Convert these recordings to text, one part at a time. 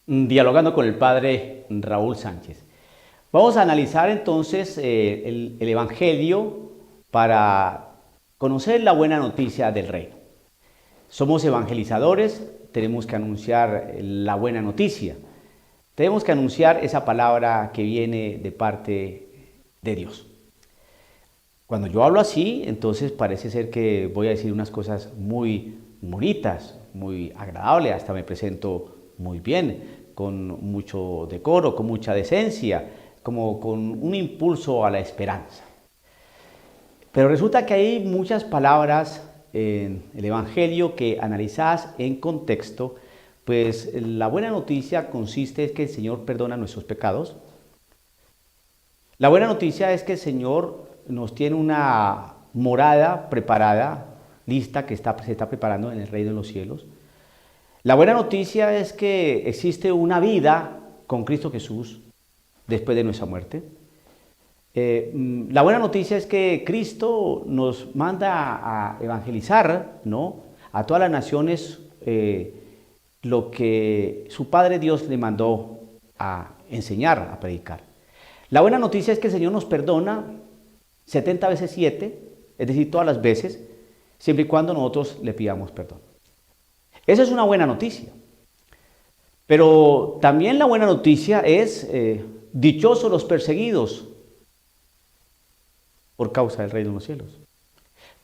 Dialogando con el padre Raúl Sánchez. Vamos a analizar entonces el Evangelio para conocer la buena noticia del reino. Somos evangelizadores, tenemos que anunciar la buena noticia. Tenemos que anunciar esa palabra que viene de parte de Dios. Cuando yo hablo así, entonces parece ser que voy a decir unas cosas muy bonitas, muy agradables, hasta me presento muy bien, con mucho decoro, con mucha decencia, como con un impulso a la esperanza. Pero resulta que hay muchas palabras en el Evangelio que analizadas en contexto, pues la buena noticia consiste en que el Señor perdona nuestros pecados. La buena noticia es que el Señor nos tiene una morada preparada, lista, que se está preparando en el reino de los cielos. La buena noticia es que existe una vida con Cristo Jesús después de nuestra muerte. La buena noticia es que Cristo nos manda a evangelizar, ¿no?, a todas las naciones lo que su Padre Dios le mandó a enseñar, a predicar. La buena noticia es que el Señor nos perdona 70 veces 7, es decir, todas las veces, siempre y cuando nosotros le pidamos perdón. Esa es una buena noticia. Pero también la buena noticia es dichosos los perseguidos por causa del reino de los cielos.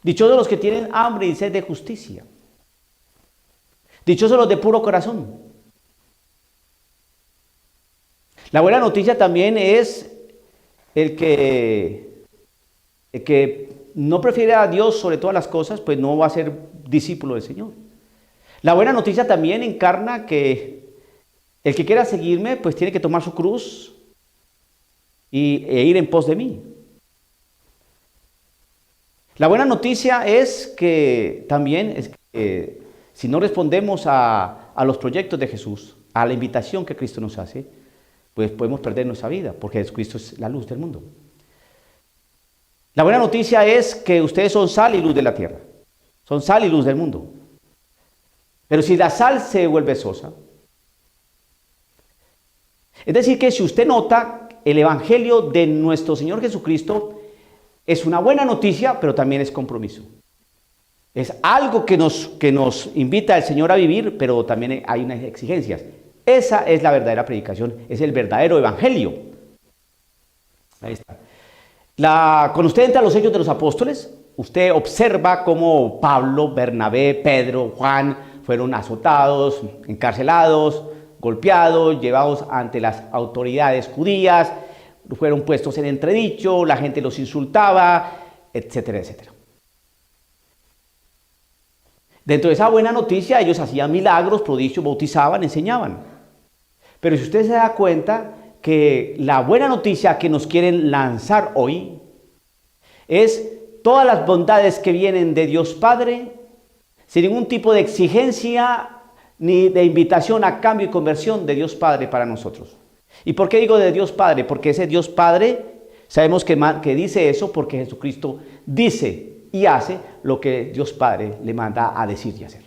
Dichosos los que tienen hambre y sed de justicia. Dichosos los de puro corazón. La buena noticia también es el que no prefiere a Dios sobre todas las cosas, pues no va a ser discípulo del Señor. La buena noticia también encarna que el que quiera seguirme, pues tiene que tomar su cruz e ir en pos de mí. La buena noticia es que también si no respondemos a los proyectos de Jesús, a la invitación que Cristo nos hace, pues podemos perder nuestra vida, porque Jesucristo es la luz del mundo. La buena noticia es que ustedes son sal y luz de la tierra, son sal y luz del mundo. Pero si la sal se vuelve sosa, es decir, que si usted nota, el Evangelio de nuestro Señor Jesucristo es una buena noticia, pero también es compromiso. Es algo que nos invita el Señor a vivir, pero también hay unas exigencias. Esa es la verdadera predicación, es el verdadero Evangelio. Ahí está. Cuando usted entra a los Hechos de los Apóstoles, usted observa cómo Pablo, Bernabé, Pedro, Juan fueron azotados, encarcelados, golpeados, llevados ante las autoridades judías, fueron puestos en entredicho, la gente los insultaba, etcétera, etcétera. Dentro de esa buena noticia, ellos hacían milagros, prodigios, bautizaban, enseñaban. Pero si usted se da cuenta que la buena noticia que nos quieren lanzar hoy es todas las bondades que vienen de Dios Padre, sin ningún tipo de exigencia ni de invitación a cambio y conversión de Dios Padre para nosotros. ¿Y por qué digo de Dios Padre? Porque ese Dios Padre, sabemos que dice eso porque Jesucristo dice y hace lo que Dios Padre le manda a decir y hacer.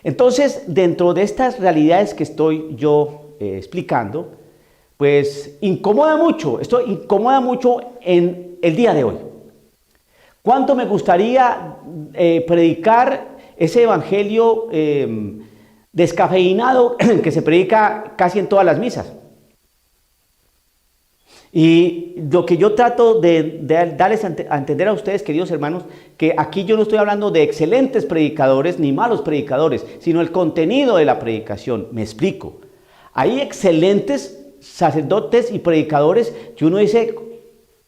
Entonces, dentro de estas realidades que estoy yo explicando, pues incomoda mucho en el día de hoy. ¿Cuánto me gustaría predicar ese evangelio descafeinado que se predica casi en todas las misas? Y lo que yo trato de darles a entender a ustedes, queridos hermanos, que aquí yo no estoy hablando de excelentes predicadores ni malos predicadores, sino el contenido de la predicación. Me explico. Hay excelentes sacerdotes y predicadores que uno dice,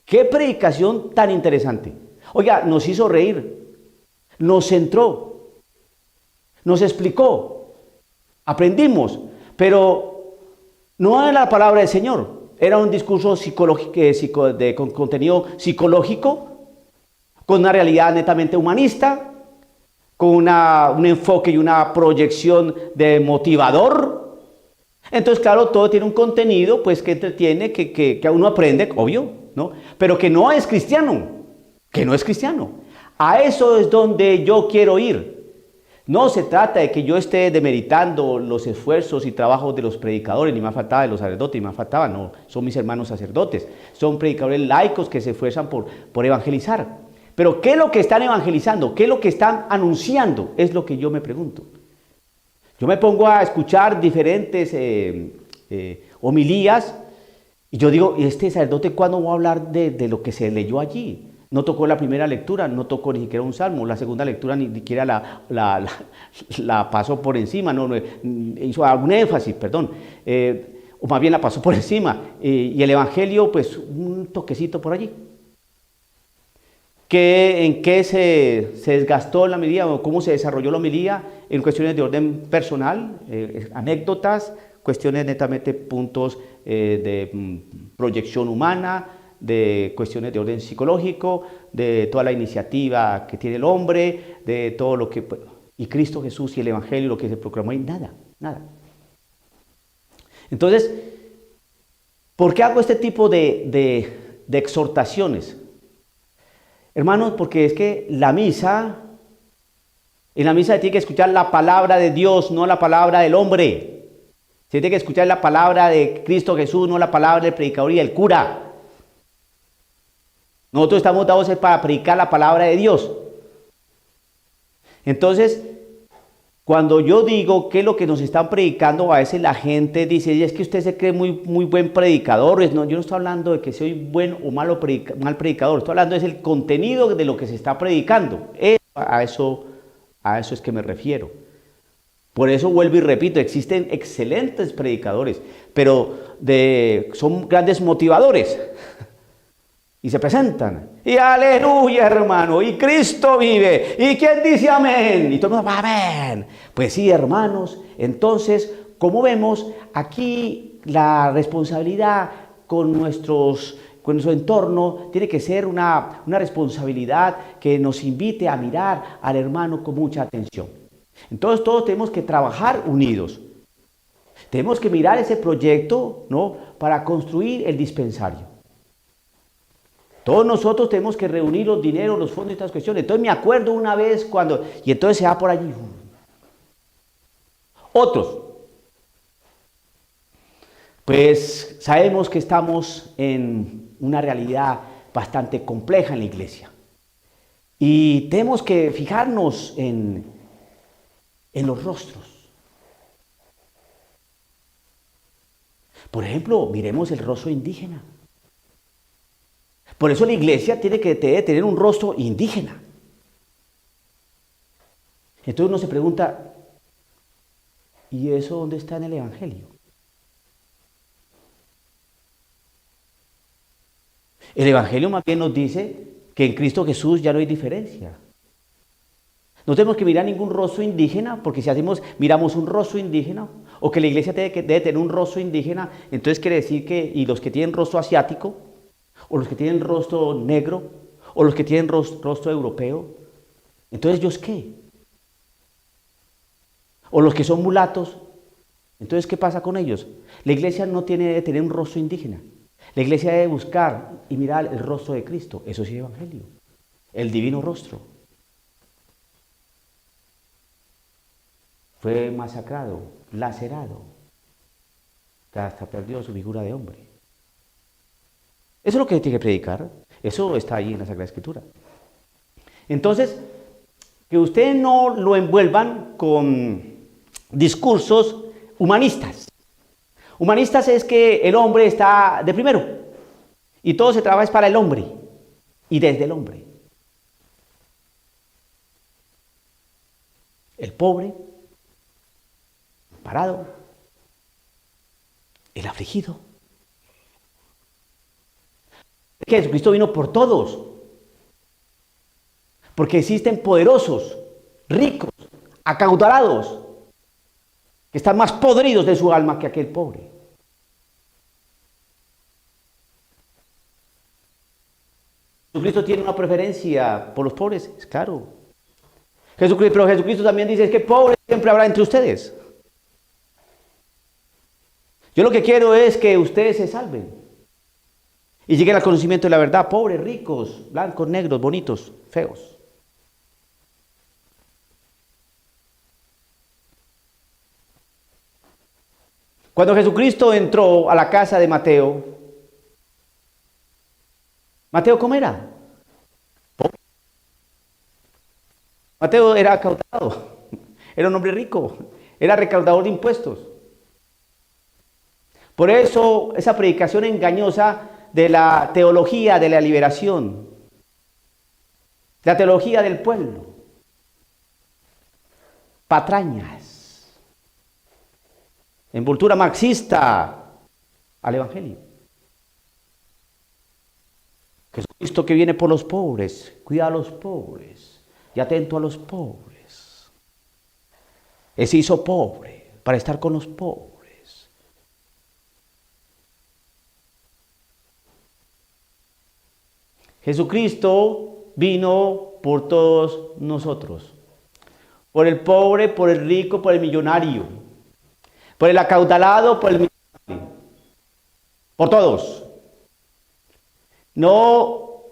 qué predicación tan interesante. Oiga, nos hizo reír, nos centró, nos explicó, aprendimos, pero no era la palabra del Señor. Era un discurso psicológico, con contenido psicológico, con una realidad netamente humanista, con un enfoque y una proyección de motivador. Entonces, claro, todo tiene un contenido pues, que entretiene, que uno aprende, obvio, ¿no? Pero que no es cristiano. A eso es donde yo quiero ir. No se trata de que yo esté demeritando los esfuerzos y trabajos de los predicadores, ni más faltaba de los sacerdotes, ni más faltaba, no, son mis hermanos sacerdotes, son predicadores laicos que se esfuerzan por evangelizar. Pero ¿qué es lo que están evangelizando? ¿Qué es lo que están anunciando? Es lo que yo me pregunto. Yo me pongo a escuchar diferentes homilías y yo digo, ¿y este sacerdote cuándo va a hablar de lo que se leyó allí? No tocó la primera lectura, no tocó ni siquiera un salmo, la segunda lectura ni siquiera la pasó por encima, no, hizo algún énfasis, perdón, o más bien la pasó por encima, y el evangelio, pues un toquecito por allí. ¿En qué se desgastó la homilía o cómo se desarrolló la homilía? En cuestiones de orden personal, anécdotas, cuestiones netamente puntos de proyección humana, de cuestiones de orden psicológico, de toda la iniciativa que tiene el hombre, de todo lo que... Y Cristo Jesús y el Evangelio, lo que se proclamó ahí, nada, nada. Entonces, ¿por qué hago este tipo de exhortaciones? Hermanos, porque es que en la misa se tiene que escuchar la palabra de Dios, no la palabra del hombre. Se tiene que escuchar la palabra de Cristo Jesús, no la palabra del predicador y del cura. Nosotros estamos dados para predicar la palabra de Dios. Entonces, cuando yo digo qué es lo que nos están predicando, a veces la gente dice, es que usted se cree muy buen predicador. No, yo no estoy hablando de que soy buen o mal predicador, estoy hablando del contenido de lo que se está predicando. A eso es que me refiero. Por eso vuelvo y repito, existen excelentes predicadores, pero son grandes motivadores. Y se presentan, y aleluya hermano, y Cristo vive, y ¿quién dice amén? Y todo el mundo va amén. Pues sí, hermanos, entonces, como vemos, aquí la responsabilidad con nuestro entorno tiene que ser una responsabilidad que nos invite a mirar al hermano con mucha atención. Entonces todos tenemos que trabajar unidos. Tenemos que mirar ese proyecto, ¿no?, para construir el dispensario. Todos nosotros tenemos que reunir los dineros, los fondos y estas cuestiones. Entonces me acuerdo una vez y entonces se va por allí. Otros, pues sabemos que estamos en una realidad bastante compleja en la iglesia. Y tenemos que fijarnos en los rostros. Por ejemplo, miremos el rostro indígena. Por eso la iglesia debe tener un rostro indígena. Entonces uno se pregunta, ¿y eso dónde está en el Evangelio? El Evangelio más bien nos dice que en Cristo Jesús ya no hay diferencia. No tenemos que mirar ningún rostro indígena, porque si miramos un rostro indígena, o que la iglesia debe tener un rostro indígena, entonces quiere decir y los que tienen rostro asiático, o los que tienen rostro negro, o los que tienen rostro europeo, entonces ¿ellos qué? O los que son mulatos, entonces ¿qué pasa con ellos? La iglesia no tiene que tener un rostro indígena. La iglesia debe buscar y mirar el rostro de Cristo. Eso sí es evangelio. El divino rostro. Fue masacrado, lacerado, que hasta perdió su figura de hombre. Eso es lo que tiene que predicar. Eso está ahí en la Sagrada Escritura. Entonces, que ustedes no lo envuelvan con discursos humanistas. Humanistas es que el hombre está de primero y todo se trabaja para el hombre y desde el hombre. El pobre, parado, el afligido. Que Jesucristo vino por todos, porque existen poderosos, ricos, acaudalados, que están más podridos de su alma que aquel pobre. Jesucristo tiene una preferencia por los pobres, es claro. Pero Jesucristo también dice, es que pobres siempre habrá entre ustedes. Yo lo que quiero es que ustedes se salven y lleguen al conocimiento de la verdad, pobres, ricos, blancos, negros, bonitos, feos. Cuando Jesucristo entró a la casa de Mateo, ¿Mateo cómo era? Mateo era acaudalado, era un hombre rico, era recaudador de impuestos. Por eso esa predicación engañosa de la teología de la liberación, la teología del pueblo, patrañas, envoltura marxista al Evangelio. Jesucristo que viene por los pobres, cuida a los pobres y atento a los pobres. Él se hizo pobre para estar con los pobres. Jesucristo vino por todos nosotros. Por el pobre, por el rico, por el millonario. Por el acaudalado, por el miserable. Por todos. No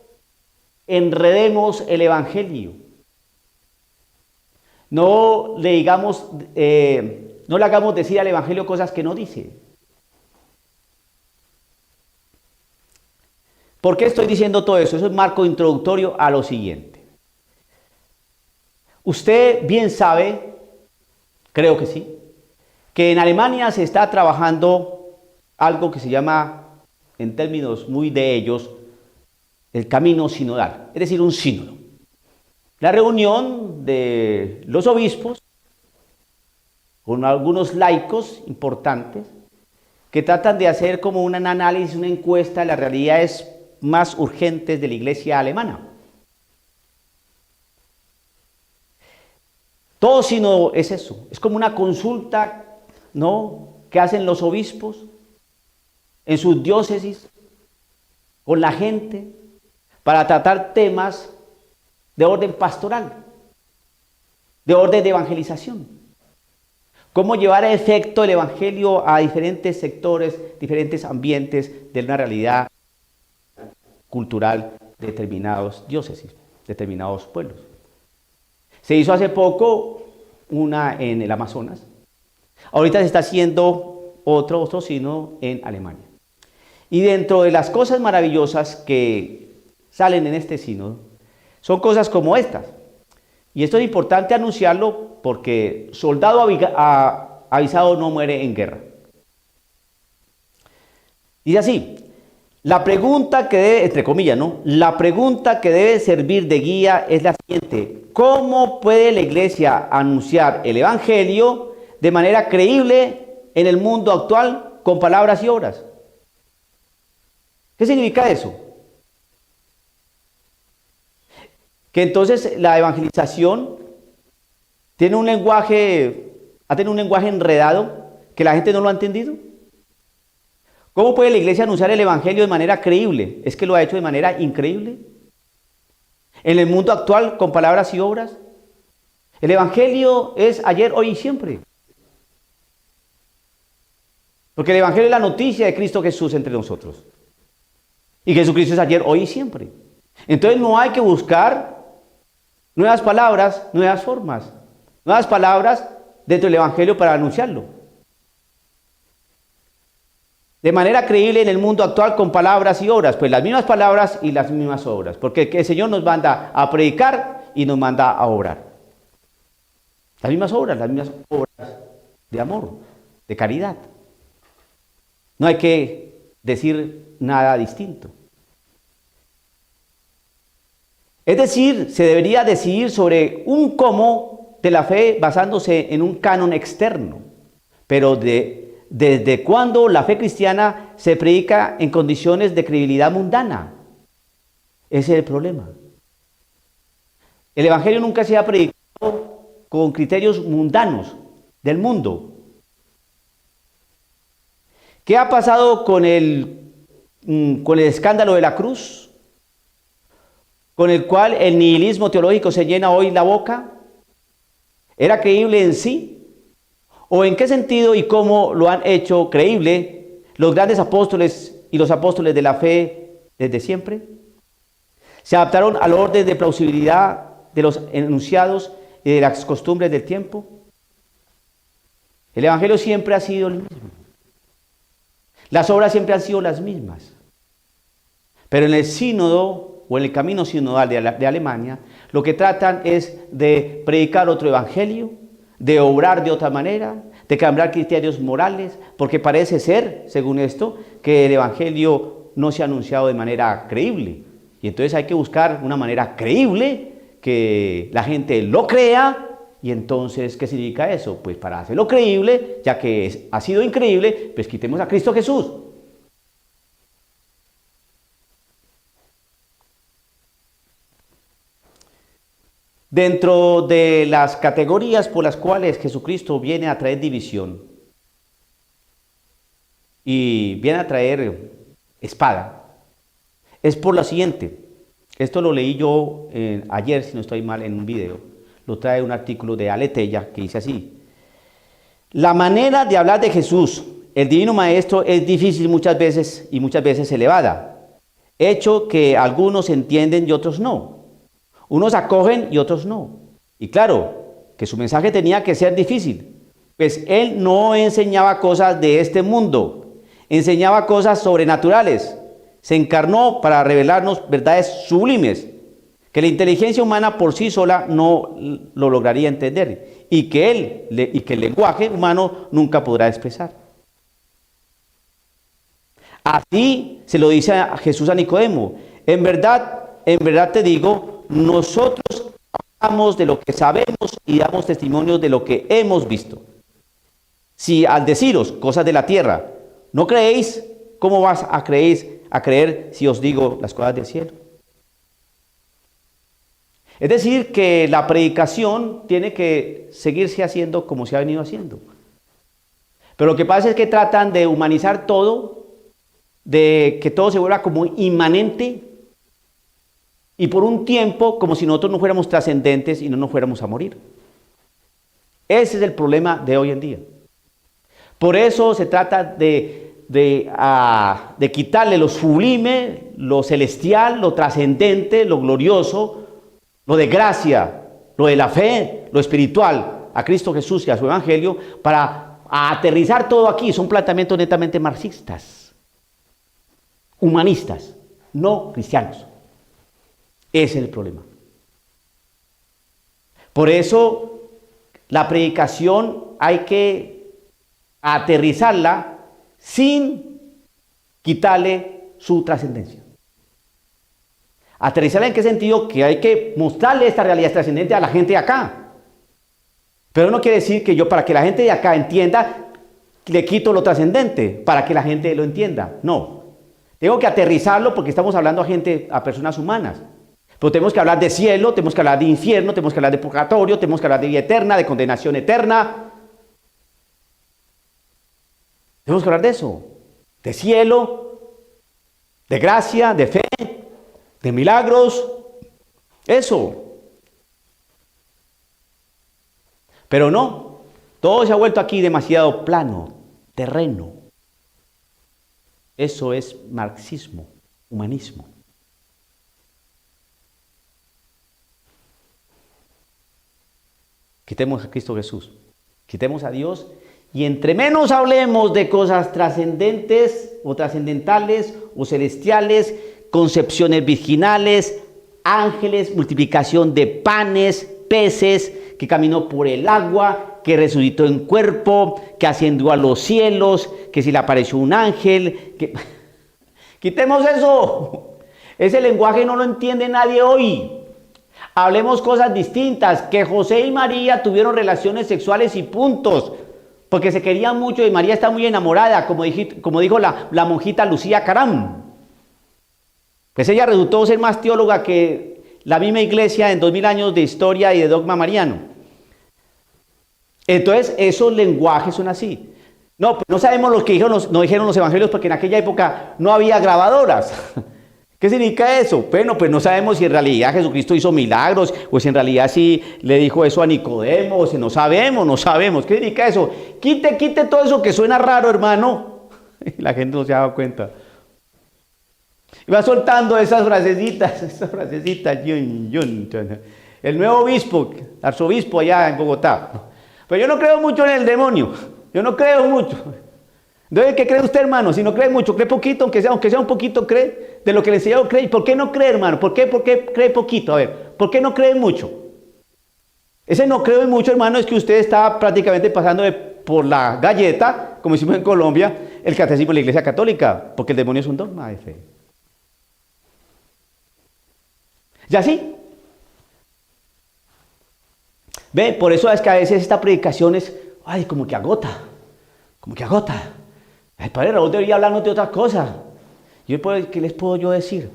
enredemos el Evangelio. No le digamos, no le hagamos decir al Evangelio cosas que no dice. ¿Por qué estoy diciendo todo eso? Eso es marco introductorio a lo siguiente. Usted bien sabe, creo que sí, que en Alemania se está trabajando algo que se llama, en términos muy de ellos, el camino sinodal, es decir, un sínodo. La reunión de los obispos con algunos laicos importantes que tratan de hacer como un análisis, una encuesta de las realidades más urgentes de la iglesia alemana. Todo sínodo es eso, es como una consulta, ¿no?, que hacen los obispos en sus diócesis con la gente para tratar temas de orden pastoral, de orden de evangelización. Cómo llevar a efecto el evangelio a diferentes sectores, diferentes ambientes de una realidad cultural de determinados diócesis, determinados pueblos. Se hizo hace poco una en el Amazonas. Ahorita se está haciendo otro sínodo en Alemania. Y dentro de las cosas maravillosas que salen en este sínodo, son cosas como estas. Y esto es importante anunciarlo porque soldado avisado no muere en guerra. Dice así, la pregunta que debe, entre comillas, ¿no?, la pregunta que debe servir de guía es la siguiente: ¿cómo puede la iglesia anunciar el evangelio de manera creíble en el mundo actual con palabras y obras? ¿Qué significa eso? Que entonces la evangelización tiene un lenguaje, ha tenido un lenguaje enredado que la gente no lo ha entendido. ¿Cómo puede la iglesia anunciar el evangelio de manera creíble? ¿Es que lo ha hecho de manera increíble? En el mundo actual, con palabras y obras. El evangelio es ayer, hoy y siempre. Porque el evangelio es la noticia de Cristo Jesús entre nosotros. Y Jesucristo es ayer, hoy y siempre. Entonces no hay que buscar nuevas palabras, nuevas formas, nuevas palabras dentro del evangelio para anunciarlo. De manera creíble en el mundo actual con palabras y obras, pues las mismas palabras y las mismas obras, porque el Señor nos manda a predicar y nos manda a orar. Las mismas obras de amor, de caridad. No hay que decir nada distinto. Es decir, se debería decidir sobre un cómo de la fe basándose en un canon externo, pero ¿desde cuándo la fe cristiana se predica en condiciones de credibilidad mundana? Ese es el problema. El evangelio nunca se ha predicado con criterios mundanos del mundo. ¿Qué ha pasado con el escándalo de la cruz, con el cual el nihilismo teológico se llena hoy la boca? ¿Era creíble en sí? ¿O en qué sentido y cómo lo han hecho creíble los grandes apóstoles y los apóstoles de la fe desde siempre? ¿Se adaptaron al orden de plausibilidad de los enunciados y de las costumbres del tiempo? El evangelio siempre ha sido el mismo. Las obras siempre han sido las mismas. Pero en el sínodo o en el camino sinodal de Alemania, lo que tratan es de predicar otro evangelio, de obrar de otra manera, de cambiar criterios morales, porque parece ser, según esto, que el evangelio no se ha anunciado de manera creíble. Y entonces hay que buscar una manera creíble, que la gente lo crea. Y entonces, ¿qué significa eso? Pues para hacerlo creíble, ya que ha sido increíble, pues quitemos a Cristo Jesús. Dentro de las categorías por las cuales Jesucristo viene a traer división y viene a traer espada, es por lo siguiente. Esto lo leí yo ayer, si no estoy mal, en un video. Lo trae un artículo de Aleteya que dice así: la manera de hablar de Jesús, el divino maestro, es difícil muchas veces elevada, hecho que algunos entienden y otros no. Unos acogen y otros no. Y claro, que su mensaje tenía que ser difícil, pues él no enseñaba cosas de este mundo, enseñaba cosas sobrenaturales. Se encarnó para revelarnos verdades sublimes que la inteligencia humana por sí sola no lo lograría entender y que el lenguaje humano nunca podrá expresar. Así se lo dice a Jesús a Nicodemo: en verdad te digo, nosotros hablamos de lo que sabemos y damos testimonio de lo que hemos visto. Si al deciros cosas de la tierra no creéis, ¿cómo vas a creer si os digo las cosas del cielo? Es decir, que la predicación tiene que seguirse haciendo como se ha venido haciendo. Pero lo que pasa es que tratan de humanizar todo, de que todo se vuelva como inmanente, y por un tiempo como si nosotros no fuéramos trascendentes y no nos fuéramos a morir. Ese es el problema de hoy en día. Por eso se trata de quitarle lo sublime, lo celestial, lo trascendente, lo glorioso, lo de gracia, lo de la fe, lo espiritual, a Cristo Jesús y a su evangelio, para aterrizar todo aquí. Son planteamientos netamente marxistas, humanistas, no cristianos. Ese es el problema. Por eso la predicación hay que aterrizarla sin quitarle su trascendencia. ¿Aterrizarla en qué sentido? Que hay que mostrarle esta realidad trascendente a la gente de acá. Pero no quiere decir que yo, para que la gente de acá entienda, le quito lo trascendente, para que la gente lo entienda. No. Tengo que aterrizarlo porque estamos hablando a personas humanas. Pero tenemos que hablar de cielo, tenemos que hablar de infierno, tenemos que hablar de purgatorio, tenemos que hablar de vida eterna, de condenación eterna. Tenemos que hablar de eso, de cielo, de gracia, de fe, de milagros, eso. Pero no, todo se ha vuelto aquí demasiado plano, terreno. Eso es marxismo, humanismo. Quitemos a Cristo Jesús, quitemos a Dios, y entre menos hablemos de cosas trascendentes o trascendentales o celestiales, concepciones virginales, ángeles, multiplicación de panes, peces, que caminó por el agua, que resucitó en cuerpo, que ascendió a los cielos, que si le apareció un ángel, que... Quitemos eso. Ese lenguaje no lo entiende nadie hoy. Hablemos cosas distintas, que José y María tuvieron relaciones sexuales y puntos, porque se querían mucho y María está muy enamorada, como dijo la monjita Lucía Caram. Pues ella resultó ser más teóloga que la misma iglesia en 2000 años de historia y de dogma mariano. Entonces, esos lenguajes son así. No, pues no sabemos lo que dijeron los evangelios porque en aquella época no había grabadoras. ¿Qué significa eso? Bueno, pues no sabemos si en realidad Jesucristo hizo milagros o si en realidad sí le dijo eso a Nicodemo, o si no sabemos. ¿Qué significa eso? Quite todo eso que suena raro, hermano. Y la gente no se ha dado cuenta. Y va soltando esas frasecitas. El nuevo obispo, arzobispo allá en Bogotá. Pero yo no creo mucho en el demonio. Yo no creo mucho. Entonces, ¿qué cree usted, hermano? Si no cree mucho, cree poquito, aunque sea un poquito, cree de lo que le enseñaron, cree. ¿Y por qué no cree, hermano? Por qué cree poquito? A ver, ¿por qué no cree mucho? Ese no creo en mucho, hermano, es que usted está prácticamente pasando por la galleta, como decimos en Colombia, el catecismo de la Iglesia Católica, porque el demonio es un dogma de fe. ¿Ya sí? Ve, por eso es que a veces esta predicación es, ay, como que agota. El padre Raúl debería hablarnos de otras cosas. ¿Qué les puedo yo decir?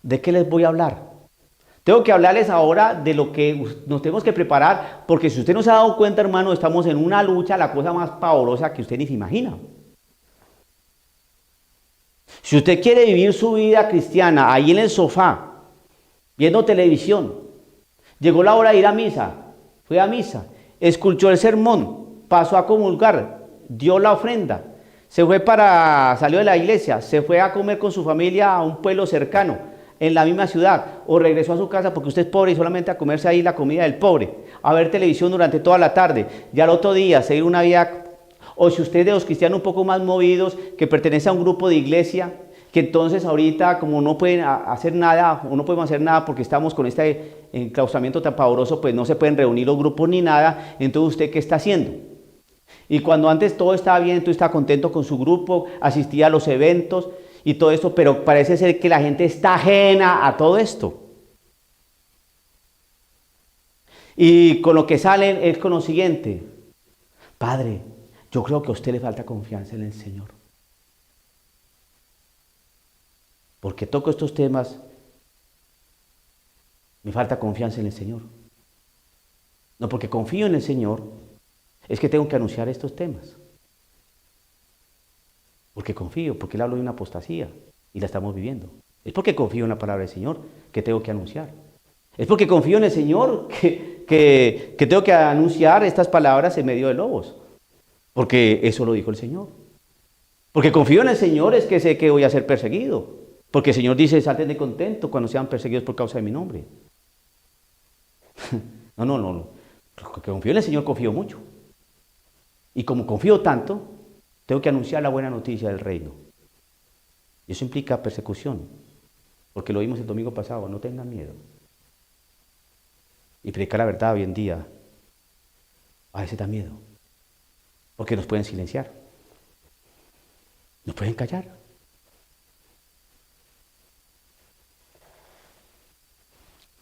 ¿De qué les voy a hablar? Tengo que hablarles ahora de lo que nos tenemos que preparar, porque si usted no se ha dado cuenta, hermano, estamos en una lucha, la cosa más pavorosa que usted ni se imagina. Si usted quiere vivir su vida cristiana ahí en el sofá, viendo televisión, llegó la hora de ir a misa, fue a misa, escuchó el sermón, pasó a comulgar, dio la ofrenda, salió de la iglesia, se fue a comer con su familia a un pueblo cercano, en la misma ciudad, o regresó a su casa porque usted es pobre y solamente a comerse ahí la comida del pobre, a ver televisión durante toda la tarde, y al otro día seguir una vida, o si usted es de los cristianos un poco más movidos, que pertenece a un grupo de iglesia, que entonces ahorita como no pueden hacer nada, o no podemos hacer nada porque estamos con este enclaustramiento tan pavoroso, pues no se pueden reunir los grupos ni nada, entonces usted ¿qué está haciendo? Y cuando antes todo estaba bien, tú estaba contento con su grupo, asistía a los eventos y todo esto, pero parece ser que la gente está ajena a todo esto. Y con lo que salen es con lo siguiente: Padre, yo creo que a usted le falta confianza en el Señor. Porque toco estos temas, me falta confianza en el Señor. No porque confío en el Señor, es que tengo que anunciar estos temas. Porque confío, porque Él habló de una apostasía y la estamos viviendo. Es porque confío en la palabra del Señor que tengo que anunciar. Es porque confío en el Señor que tengo que anunciar estas palabras en medio de lobos. Porque eso lo dijo el Señor. Porque confío en el Señor es que sé que voy a ser perseguido. Porque el Señor dice, salten de contento cuando sean perseguidos por causa de mi nombre. No. Porque confío en el Señor, confío mucho. Y como confío tanto, tengo que anunciar la buena noticia del reino. Y eso implica persecución. Porque lo vimos el domingo pasado, no tengan miedo. Y predicar la verdad hoy en día a veces da miedo. Porque nos pueden silenciar. Nos pueden callar.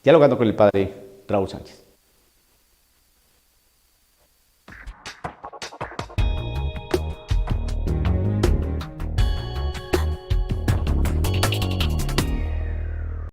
Dialogando con el padre Raúl Sánchez.